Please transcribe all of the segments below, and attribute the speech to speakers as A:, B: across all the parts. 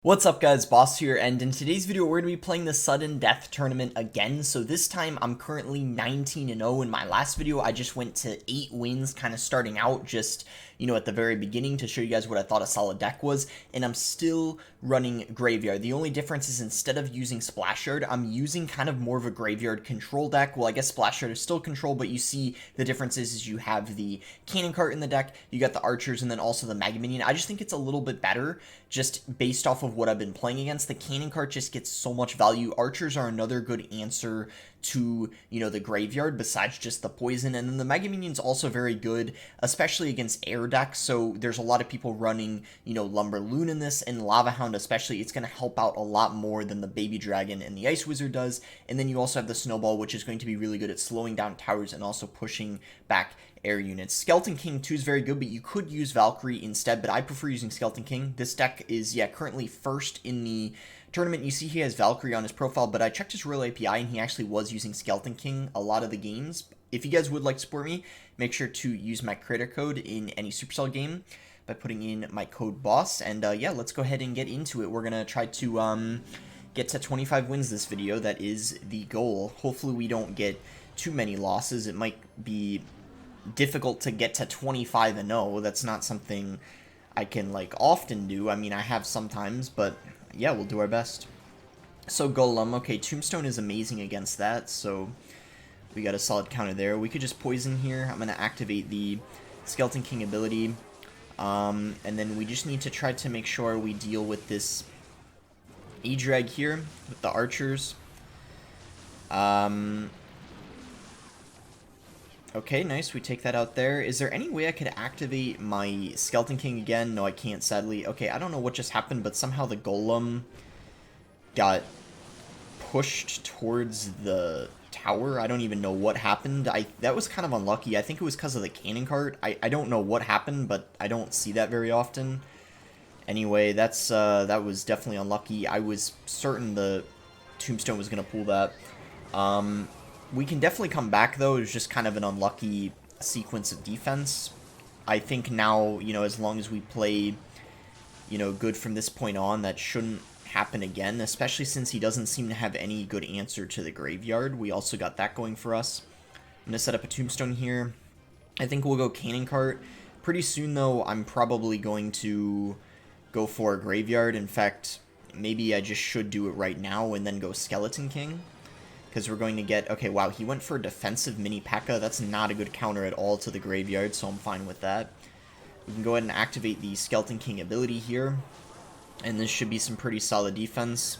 A: What's up guys, Boss here, and in today's video we're going to be playing the Sudden Death Tournament again. So this time I'm currently 19-0. In my last video I just went to 8 wins kind of starting out, just, at the very beginning to show you guys what I thought a solid deck was, and I'm still running Graveyard. The only difference is instead of using Splash Yard, I'm using kind of more of a Graveyard control deck. Well, I guess Splash Yard is still control, but you see the difference is you have the Cannon Cart in the deck, you got the Archers, and then also the Mega Minion. I just think it's a little bit better just based off of what I've been playing against. The Cannon Cart just gets so much value. Archers are another good answer to, the Graveyard besides just the poison, and then the Mega Minion's also very good, especially against air decks. So there's a lot of people running, Lumberloon in this, and Lava Hound especially. It's going to help out a lot more than the Baby Dragon and the Ice Wizard does. And then you also have the Snowball, which is going to be really good at slowing down towers and also pushing back air units. Skeleton King 2 is very good, but you could use Valkyrie instead, but I prefer using Skeleton King. This deck is, currently first in the tournament. You see he has Valkyrie on his profile, but I checked his Royale API and he actually was using Skeleton King a lot of the games. If you guys would like to support me, make sure to use my creator code in any Supercell game by putting in my code BOSS, and let's go ahead and get into it. We're gonna try to get to 25 wins this video. That is the goal. Hopefully we don't get too many losses. It might be difficult to get to 25-0. That's not something I can often do. I mean, I have sometimes, but yeah, we'll do our best. So Golem, okay, Tombstone is amazing against that, so we got a solid counter there. We could just poison here. I'm gonna activate the Skeleton King ability, and then we just need to try to make sure we deal with this E-Drag here with the Archers. Okay, nice, we take that out there. Is there any way I could activate my Skeleton King again? No, I can't, sadly. Okay, I don't know what just happened, but somehow the Golem got pushed towards the tower. I don't even know what happened. That was kind of unlucky. I think it was because of the Cannon Cart. I don't know what happened, but I don't see that very often. Anyway, that was definitely unlucky. I was certain the Tombstone was going to pull that. We can definitely come back, though. It was just kind of an unlucky sequence of defense. I think now, as long as we play, good from this point on, that shouldn't happen again, especially since he doesn't seem to have any good answer to the Graveyard. We also got that going for us. I'm going to set up a Tombstone here. I think we'll go Cannon Cart. Pretty soon, though, I'm probably going to go for a Graveyard. In fact, maybe I just should do it right now and then go Skeleton King. Because we're going to get... Okay, wow, he went for a defensive mini P.E.K.K.A. That's not a good counter at all to the Graveyard, so I'm fine with that. We can go ahead and activate the Skeleton King ability here. And this should be some pretty solid defense.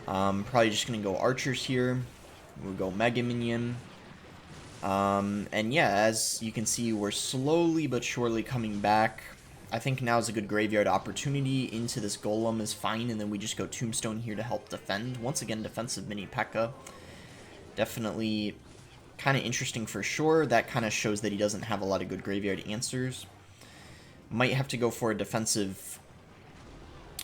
A: Probably just going to go Archers here. We'll go Mega Minion. And yeah, as you can see, we're slowly but surely coming back. I think now is a good Graveyard opportunity. Into this Golem is fine, and then we just go Tombstone here to help defend. Once again, defensive mini P.E.K.K.A. Definitely kind of interesting for sure. That kind of shows that he doesn't have a lot of good Graveyard answers. Might have to go for a defensive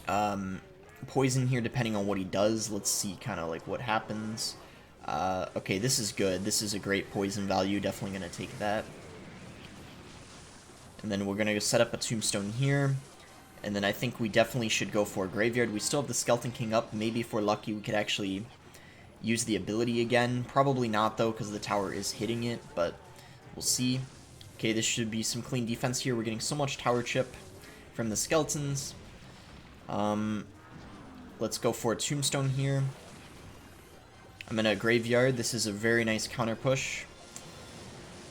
A: poison here, depending on what he does. Let's see kind of what happens. Okay, this is good. This is a great poison value. Definitely going to take that. And then we're going to set up a Tombstone here. And then I think we definitely should go for a Graveyard. We still have the Skeleton King up. Maybe if we're lucky, we could actually use the ability again. Probably not, though, because the tower is hitting it. But we'll see. Okay, this should be some clean defense here. We're getting so much tower chip from the Skeletons. Let's go for a Tombstone here. I'm in a Graveyard. This is a very nice counter push.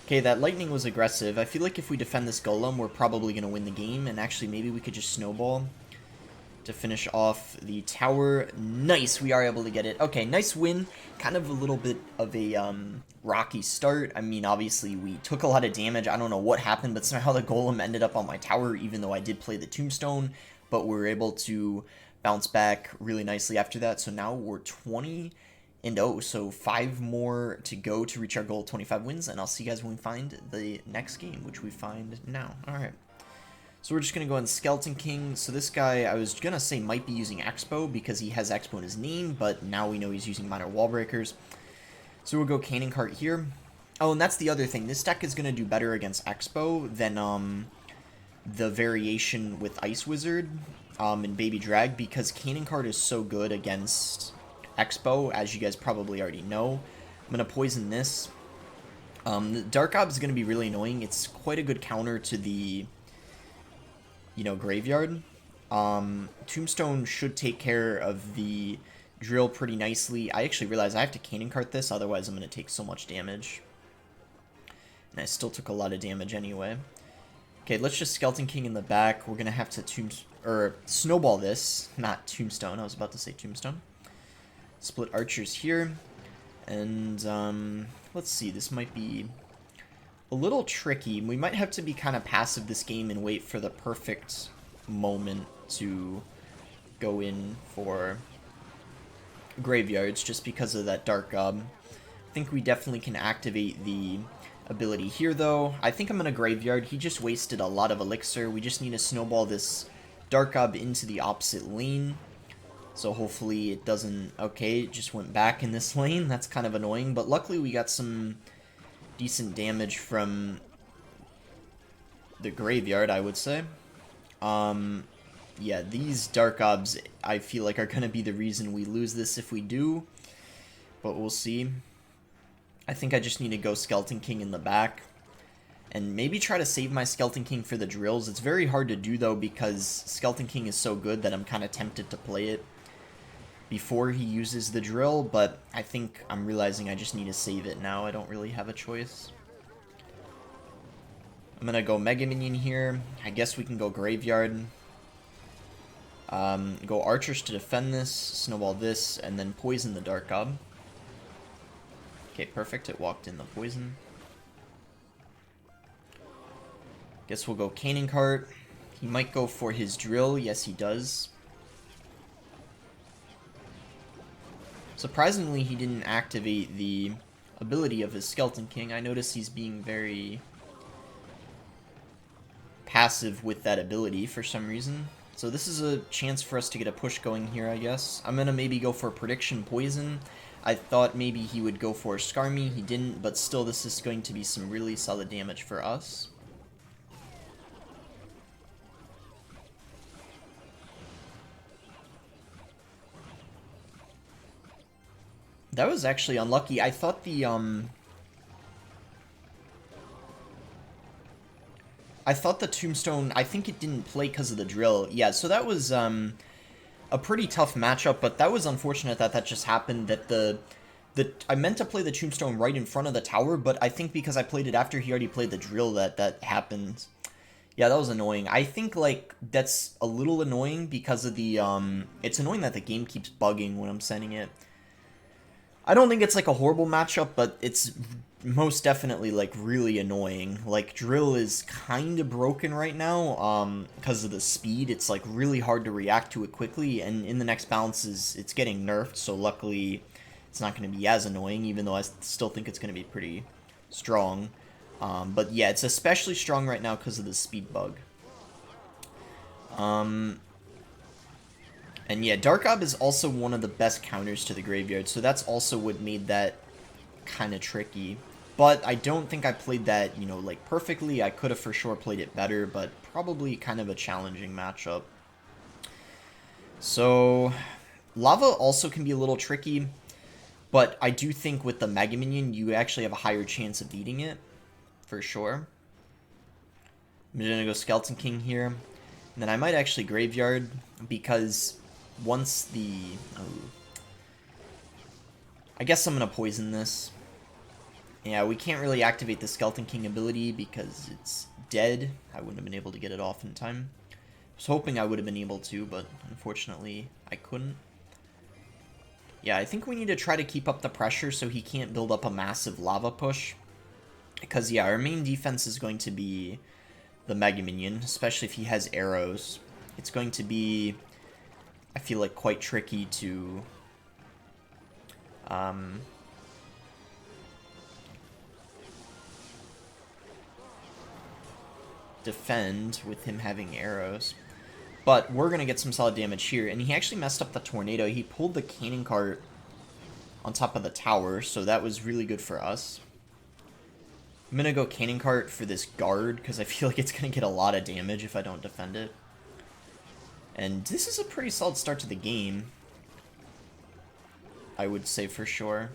A: Okay, that Lightning was aggressive. I feel like if we defend this Golem, we're probably going to win the game. And actually, maybe we could just Snowball to finish off the tower. Nice, we are able to get it. Okay, nice win. Kind of a little bit of a rocky start. I mean, obviously, we took a lot of damage. I don't know what happened, but somehow the Golem ended up on my tower, even though I did play the Tombstone. But we were able to bounce back really nicely after that. So now we're 20-0, so 5 more to go to reach our goal of 25 wins, and I'll see you guys when we find the next game, which we find now. Alright, so we're just going to go on Skeleton King. So this guy, I was going to say might be using Expo, because he has Expo in his name, but now we know he's using Minor Wall Breakers. So we'll go Cannon Cart here. Oh, and that's the other thing. This deck is going to do better against Expo than the variation with Ice Wizard and Baby Drag, because Cannon Card is so good against Expo, as you guys probably already know. I'm going to poison this. The Dark Ob is going to be really annoying. It's quite a good counter to the, graveyard. Tombstone should take care of the drill pretty nicely. I actually realized I have to Cannon Cart this, otherwise I'm going to take so much damage. And I still took a lot of damage anyway. Okay, let's just Skeleton King in the back. We're going to have to snowball this. Not Tombstone. I was about to say Tombstone. Split Archers here. And, let's see. This might be a little tricky. We might have to be kind of passive this game and wait for the perfect moment to go in for graveyards, just because of that Dark Gob. I think we definitely can activate the ability here, though. I think I'm going to Graveyard. He just wasted a lot of Elixir. We just need to snowball this Dark Gob into the opposite lane. So hopefully it doesn't... Okay, it just went back in this lane. That's kind of annoying. But luckily we got some decent damage from the Graveyard, I would say. Yeah, these Dark Gobs, I feel like, are going to be the reason we lose this if we do. But we'll see. I think I just need to go Skeleton King in the back. And maybe try to save my Skeleton King for the drills. It's very hard to do, though, because Skeleton King is so good that I'm kind of tempted to play it before he uses the drill. But I think I'm realizing I just need to save it now. I don't really have a choice. I'm going to go Mega Minion here. I guess we can go Graveyard. Go Archers to defend this. Snowball this. And then poison the Dark Gob. Okay, perfect. It walked in the poison. Guess we'll go Cannon Cart. He might go for his drill. Yes, he does. Surprisingly, he didn't activate the ability of his Skeleton King. I notice he's being very passive with that ability for some reason. So this is a chance for us to get a push going here, I guess. I'm going to maybe go for Prediction Poison. I thought maybe he would go for Skarmy. He didn't, but still this is going to be some really solid damage for us. That was actually unlucky. I thought the Tombstone, I think it didn't play because of the drill. Yeah, so that was a pretty tough matchup, but that was unfortunate that that just happened, that I meant to play the Tombstone right in front of the tower, but I think because I played it after he already played the drill that happened. Yeah, that was annoying. I think, like, that's a little annoying because of the, it's annoying that the game keeps bugging when I'm sending it. I don't think it's, like, a horrible matchup, but it's most definitely, like, really annoying. Like, drill is kind of broken right now, because of the speed. It's, like, really hard to react to it quickly, and in the next balances, it's getting nerfed, so luckily it's not going to be as annoying, even though I still think it's going to be pretty strong. But yeah, it's especially strong right now because of the speed bug. And yeah, Dark Ob is also one of the best counters to the Graveyard, so that's also what made that kind of tricky. But I don't think I played that, you know, like, perfectly. I could have for sure played it better, but probably kind of a challenging matchup. So, Lava also can be a little tricky, but I do think with the Mega Minion, you actually have a higher chance of beating it, for sure. I'm going to go Skeleton King here. And then I might actually Graveyard, because once the... I guess I'm going to poison this. Yeah, we can't really activate the Skeleton King ability because it's dead. I wouldn't have been able to get it off in time. I was hoping I would have been able to, but unfortunately I couldn't. Yeah, I think we need to try to keep up the pressure so he can't build up a massive lava push. Because, yeah, our main defense is going to be the Mega Minion, especially if he has arrows. It's going to be, I feel like, quite tricky to defend with him having arrows. But we're going to get some solid damage here. And he actually messed up the tornado. He pulled the cannon cart on top of the tower, so that was really good for us. I'm gonna go Cannon Cart for this guard, because I feel like it's gonna get a lot of damage if I don't defend it. And this is a pretty solid start to the game, I would say for sure.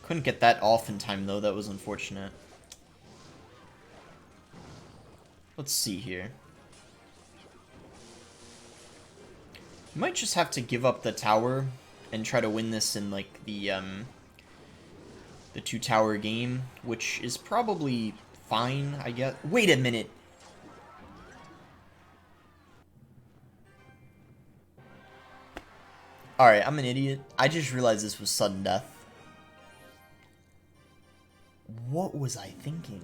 A: Couldn't get that off in time, though. That was unfortunate. Let's see here. Might just have to give up the tower and try to win this in, like, the 2-tower game, which is probably fine, I guess. Wait a minute. Alright, I'm an idiot. I just realized this was sudden death. What was I thinking?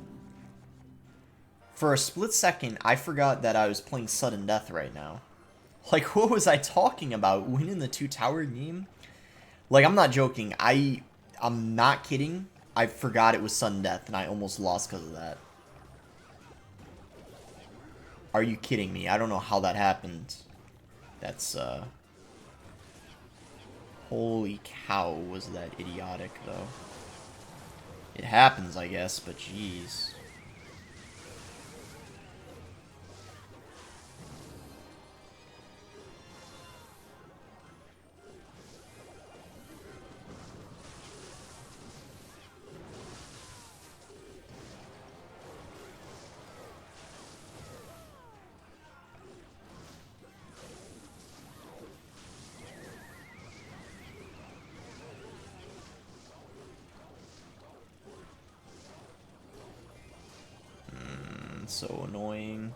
A: For a split second, I forgot that I was playing sudden death right now. Like, what was I talking about? Winning the 2-tower game? Like, I'm not joking. I'm not kidding. I forgot it was sudden death, and I almost lost because of that. Are you kidding me? I don't know how that happened. That's, Holy cow, was that idiotic, though. It happens, I guess, but jeez. So annoying.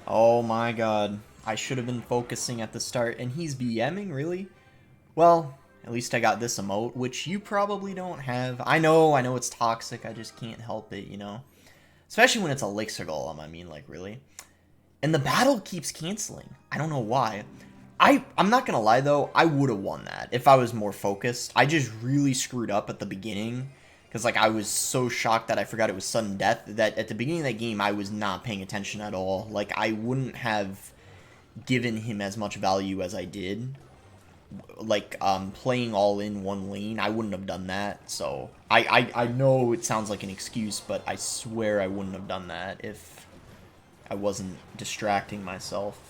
A: Oh my god. I should have been focusing at the start, and he's BMing, really? Well, at least I got this emote, which you probably don't have. I know it's toxic, I just can't help it, you know? Especially when it's Elixir Golem, I mean, like, really. And the battle keeps canceling. I don't know why. I'm not gonna lie, though, I would have won that if I was more focused. I just really screwed up at the beginning. Because, like, I was so shocked that I forgot it was sudden death that at the beginning of that game, I was not paying attention at all. Like, I wouldn't have given him as much value as I did. Like, playing all in one lane, I wouldn't have done that. So, I know it sounds like an excuse, but I swear I wouldn't have done that if I wasn't distracting myself.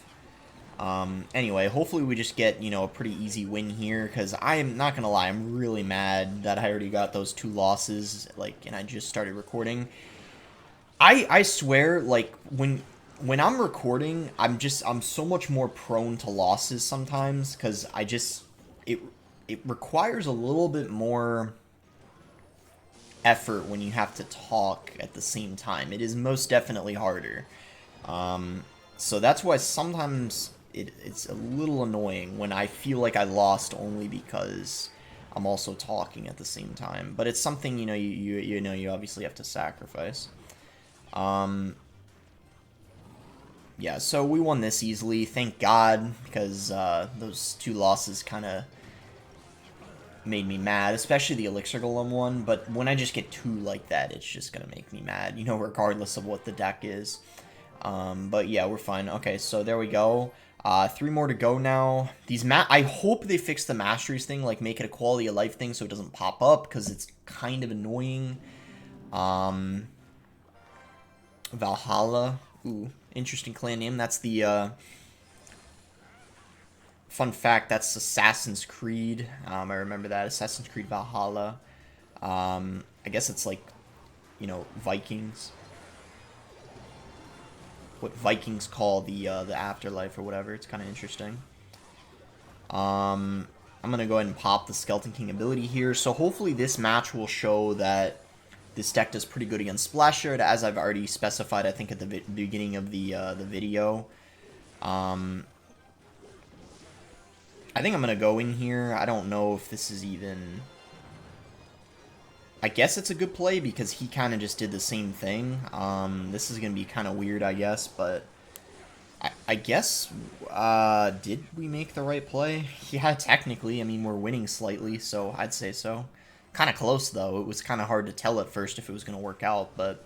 A: Anyway, hopefully we just get, you know, a pretty easy win here, because I am not gonna lie, I'm really mad that I already got those 2 losses, like, and I just started recording. I swear, like, when I'm recording, I'm so much more prone to losses sometimes, because it requires a little bit more effort when you have to talk at the same time. It is most definitely harder. So that's why sometimes it's a little annoying when I feel like I lost only because I'm also talking at the same time. But it's something, you know, you obviously have to sacrifice. Yeah, so we won this easily, thank God, because those 2 losses kind of made me mad, especially the Elixir Golem one. But when I just get 2 like that, it's just gonna make me mad, you know, regardless of what the deck is. But yeah, we're fine. Okay, so there we go. 3 more to go now. I hope they fix the masteries thing, like make it a quality of life thing so it doesn't pop up, because it's kind of annoying. Valhalla. Ooh, interesting clan name. That's the, fun fact, that's Assassin's Creed. I remember that. Assassin's Creed Valhalla. I guess it's like, you know, Vikings. What Vikings call the afterlife or whatever. It's kind of interesting. I'm going to go ahead and pop the Skeleton King ability here. So hopefully this match will show that this deck does pretty good against Splash Shard, as I've already specified, I think, at the beginning of the video. I think I'm going to go in here. I don't know if this is even... I guess it's a good play because he kind of just did the same thing. This is going to be kind of weird, I guess, but I guess, did we make the right play? Yeah, technically. I mean, we're winning slightly, so I'd say so. Kind of close, though. It was kind of hard to tell at first if it was going to work out, but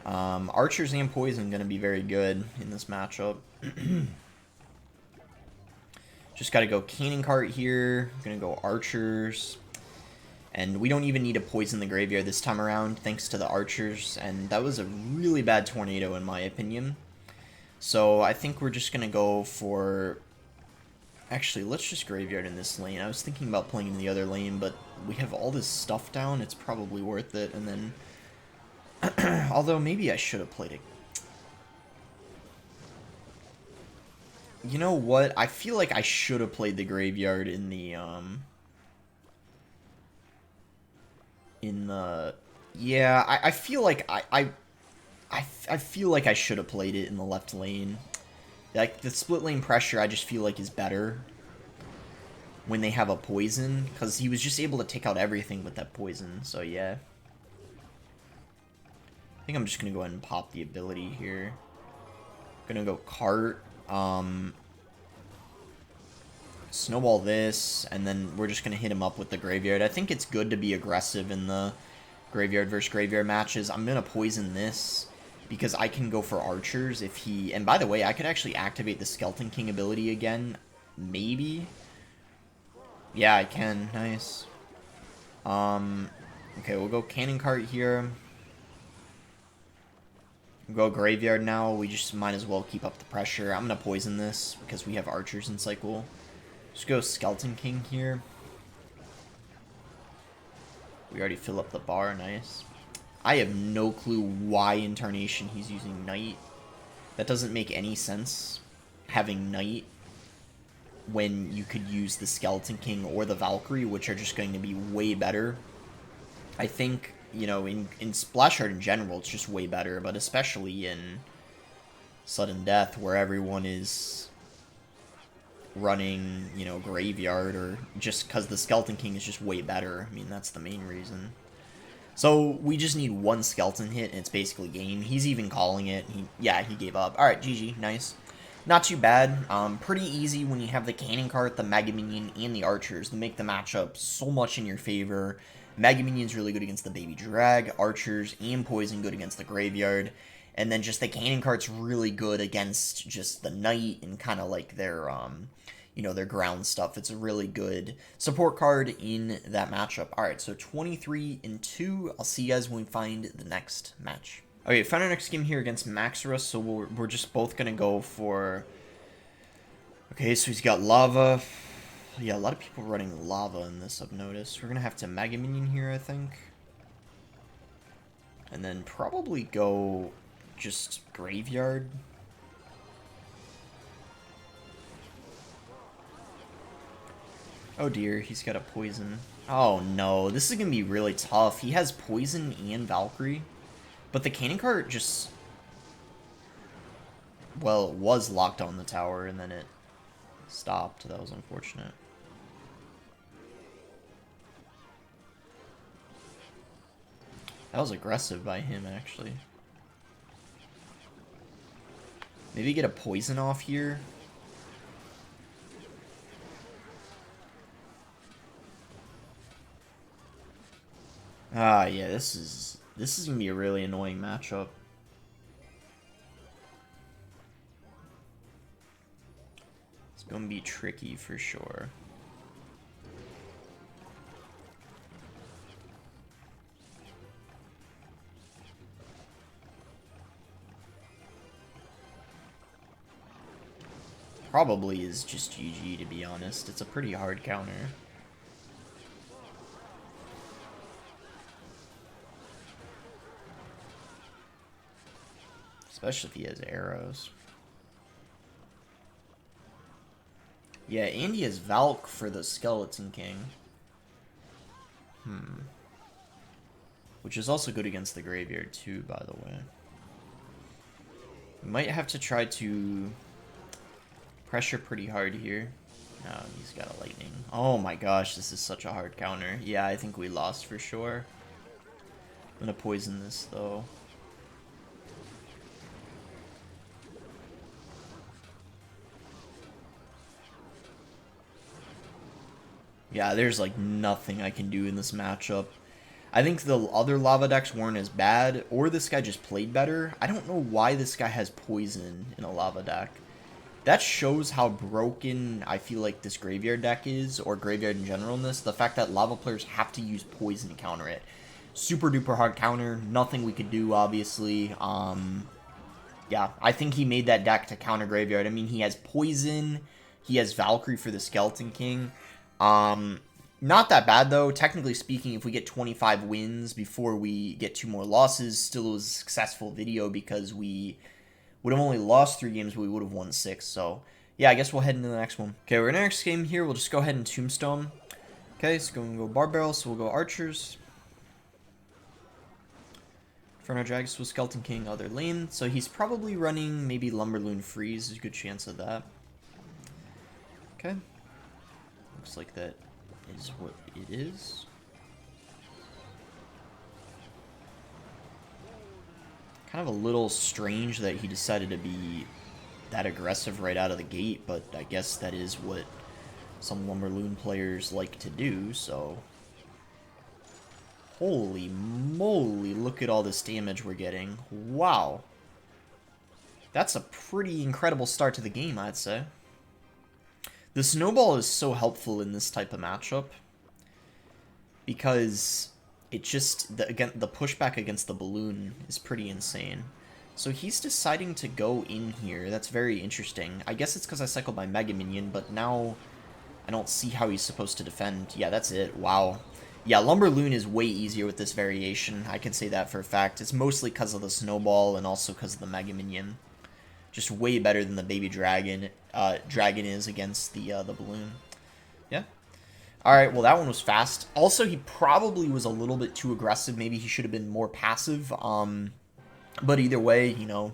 A: Archers and Poison going to be very good in this matchup. Just got to go cannon cart here. Gonna go archers. And we don't even need to poison the graveyard this time around, thanks to the archers. And that was a really bad tornado, in my opinion. So I think we're just gonna go for... Actually, let's just graveyard in this lane. I was thinking about playing in the other lane, but we have all this stuff down. It's probably worth it. And then... Although, maybe I should have played it. You know what? I feel like I should have played the graveyard in the, Yeah, I feel like I feel like I should have played it in the left lane. Like, the split lane pressure, I just feel like is better when they have a poison, because he was just able to take out everything with that poison, so yeah. I think I'm just gonna go ahead and pop the ability here. Gonna go cart. Snowball this, and then we're just going to hit him up with the graveyard. I think it's good to be aggressive in the graveyard versus graveyard matches. I'm going to poison this because I can go for archers if he... And by the way, I could actually activate the Skeleton King ability again. Maybe? Yeah, I can. Nice. Okay, we'll go cannon cart here. We'll go graveyard now. We just might as well keep up the pressure. I'm going to poison this because we have archers in cycle. Just go Skeleton King here. We already fill up the bar, nice. I have no clue why in Tarnation he's using Knight. That doesn't make any sense, having Knight, when you could use the Skeleton King or the Valkyrie, which are just going to be way better. I think, you know, in Splash Art in general, it's just way better, but especially in Sudden Death, where everyone is running, you know, graveyard, or just because the Skeleton King is just way better. I mean, that's the main reason. So we just need one skeleton hit, and it's basically game. He's even calling it. Yeah, he gave up. Alright, GG. Nice. Not too bad. Pretty easy when you have the cannon cart, the Mega Minion, and the archers to make the matchup so much in your favor. Mega Minion's really good against the Baby Drag, archers, and poison good against the graveyard. And then just the cannon cart's really good against just the knight and kind of like their, you know, their ground stuff. It's a really good support card in that matchup. Alright, so 23-2. I'll see you guys when we find the next match. Okay, found our next game here against Maxarus, so we're just both going to go for... Okay, so he's got lava. Yeah, a lot of people running lava in this, I've noticed. We're going to have to Mega Minion here, I think. And then probably go... just graveyard. Oh dear, he's got a poison. Oh no, this is gonna be really tough. He has poison and Valkyrie, but the cannon cart just... Well, it was locked on the tower and then it stopped. That was unfortunate. That was aggressive by him, actually. Maybe get a poison off here. Ah, yeah, this is gonna be a really annoying matchup. It's gonna be tricky for sure. Probably is just GG, to be honest. It's a pretty hard counter. Especially if he has arrows. Yeah, and he has Valk for the Skeleton King. Which is also good against the graveyard too, by the way. We might have to try to pressure pretty hard here. No, he's got a lightning. Oh my gosh, this is such a hard counter. Yeah, I think we lost for sure. I'm gonna poison this though. Yeah, there's like nothing I can do in this matchup. I think the other lava decks weren't as bad, or this guy just played better. I don't know why this guy has poison in a lava deck. That shows how broken I feel like this graveyard deck is, or graveyard in general in this. The fact that lava players have to use poison to counter it. Super duper hard counter. Nothing we could do, obviously. Yeah, I think he made that deck to counter graveyard. I mean, he has poison. He has Valkyrie for the Skeleton King. Not that bad, though. Technically speaking, if we get 25 wins before we get 2 more losses, still was a successful video because we would have only lost 3 games, but we would have won 6. So, yeah, I guess we'll head into the next one. Okay, we're in our next game here. We'll just go ahead and Tombstone. Okay, so we're going to go Bar Barrel, so we'll go Archers. Inferno Dragus with Skeleton King, other lane. So he's probably running maybe Lumberloon Freeze. There's a good chance of that. Okay. Looks like that is what it is. Kind of a little strange that he decided to be that aggressive right out of the gate, but I guess that is what some Lumberloon players like to do, so... Holy moly, look at all this damage we're getting. Wow. That's a pretty incredible start to the game, I'd say. The Snowball is so helpful in this type of matchup, because it just, the pushback against the balloon is pretty insane. So he's deciding to go in here. That's very interesting. I guess it's because I cycled my Mega Minion, but now I don't see how he's supposed to defend. Yeah, that's it. Wow. Yeah, Lumberloon is way easier with this variation. I can say that for a fact. It's mostly because of the Snowball and also because of the Mega Minion. Just way better than the Baby Dragon. Dragon is against the balloon. Yeah. Alright, well that one was fast. Also, he probably was a little bit too aggressive. Maybe he should have been more passive. But either way, you know,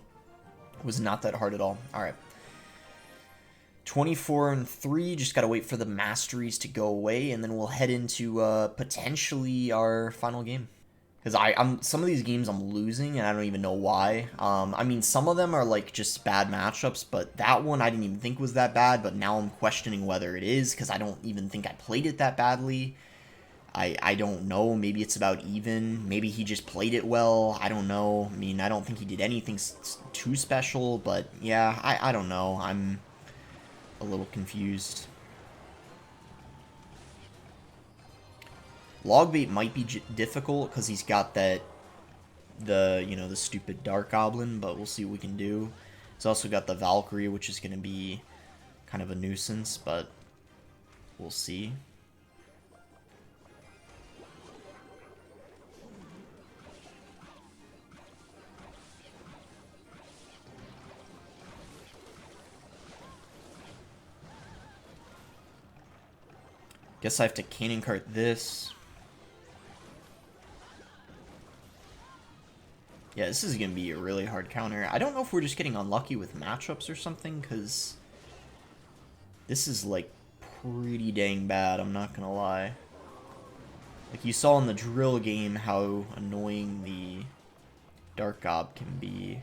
A: it was not that hard at all. Alright. 24-3, just gotta wait for the masteries to go away, and then we'll head into potentially our final game. Because I'm some of these games I'm losing, and I don't even know why. I mean, some of them are like just bad matchups, but that one I didn't even think was that bad, but now I'm questioning whether it is, because I don't even think I played it that badly. I don't know, maybe it's about even, maybe he just played it well, I don't know. I mean, I don't think he did anything too special, but yeah, I don't know, I'm a little confused. Logbait might be difficult because he's got that, the stupid Dark Goblin, but we'll see what we can do. He's also got the Valkyrie, which is going to be kind of a nuisance, but we'll see. Guess I have to cannon cart this. Yeah, this is going to be a really hard counter. I don't know if we're just getting unlucky with matchups or something, because this is, like, pretty dang bad, I'm not going to lie. Like, you saw in the drill game how annoying the Dark Gob can be.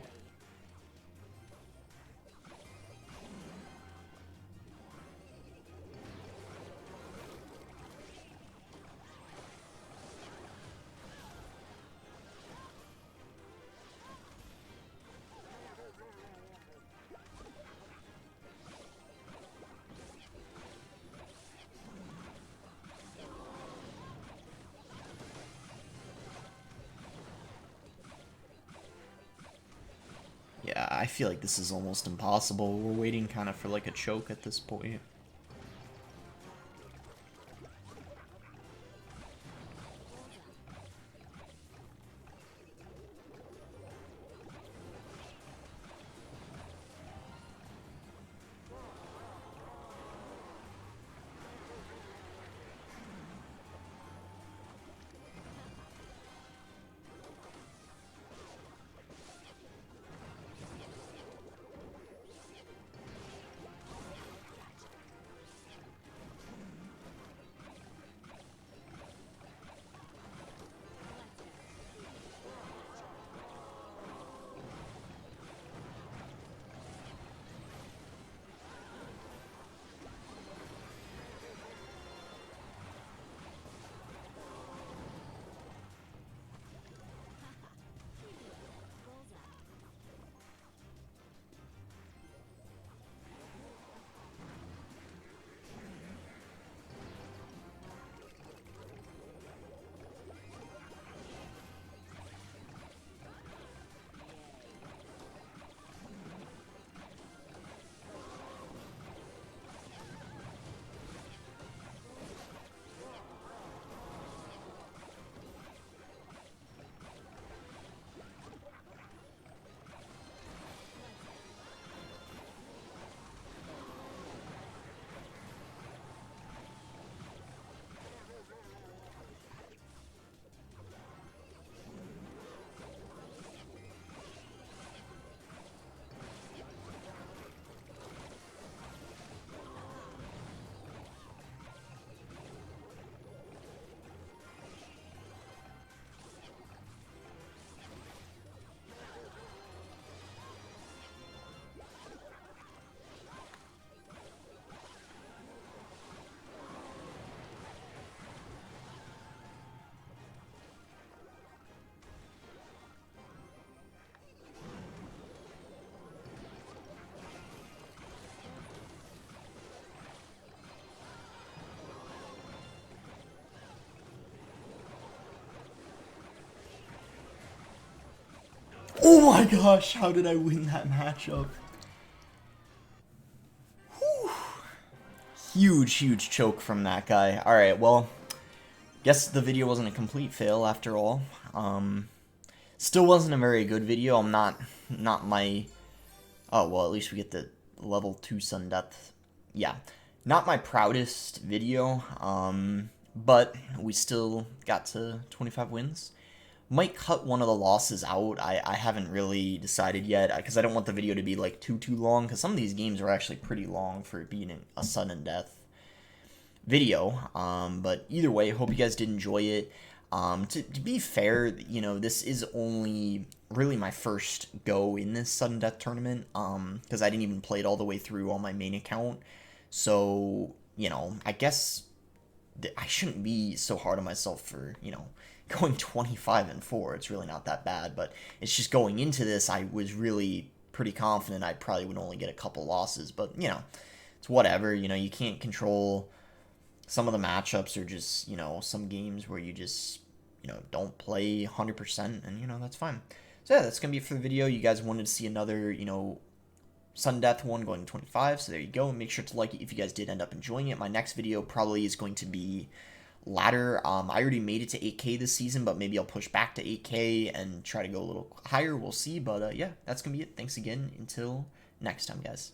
A: Yeah, I feel like this is almost impossible. We're waiting kind of for like a choke at this point. Oh my gosh, how did I win that matchup? Whew. Huge choke from that guy. Alright, well, guess the video wasn't a complete fail after all. Still wasn't a very good video. I'm not my... Oh, well, at least we get the level 2 sudden death. Yeah, not my proudest video, but we still got to 25 wins. Might cut one of the losses out. I haven't really decided yet, because I don't want the video to be like too long, because some of these games are actually pretty long for it being a sudden death video. But either way, hope you guys did enjoy it. To be fair, you know, this is only really my first go in this sudden death tournament, because I didn't even play it all the way through on my main account. So, you know, I guess I shouldn't be so hard on myself for, you know, going 25-4. It's really not that bad, but it's just going into this, I was really pretty confident I probably would only get a couple losses, but, you know, it's whatever. You know, you can't control some of the matchups, or just, you know, some games where you just, you know, don't play 100%, and, you know, that's fine. So yeah, that's gonna be it for the video. You guys wanted to see another, you know, sudden death one going 25, so there you go. Make sure to like it if you guys did end up enjoying it. My next video probably is going to be ladder. I already made it to 8K this season, but maybe I'll push back to 8K and try to go a little higher. We'll see, but yeah, that's gonna be it. Thanks again. Until next time, guys.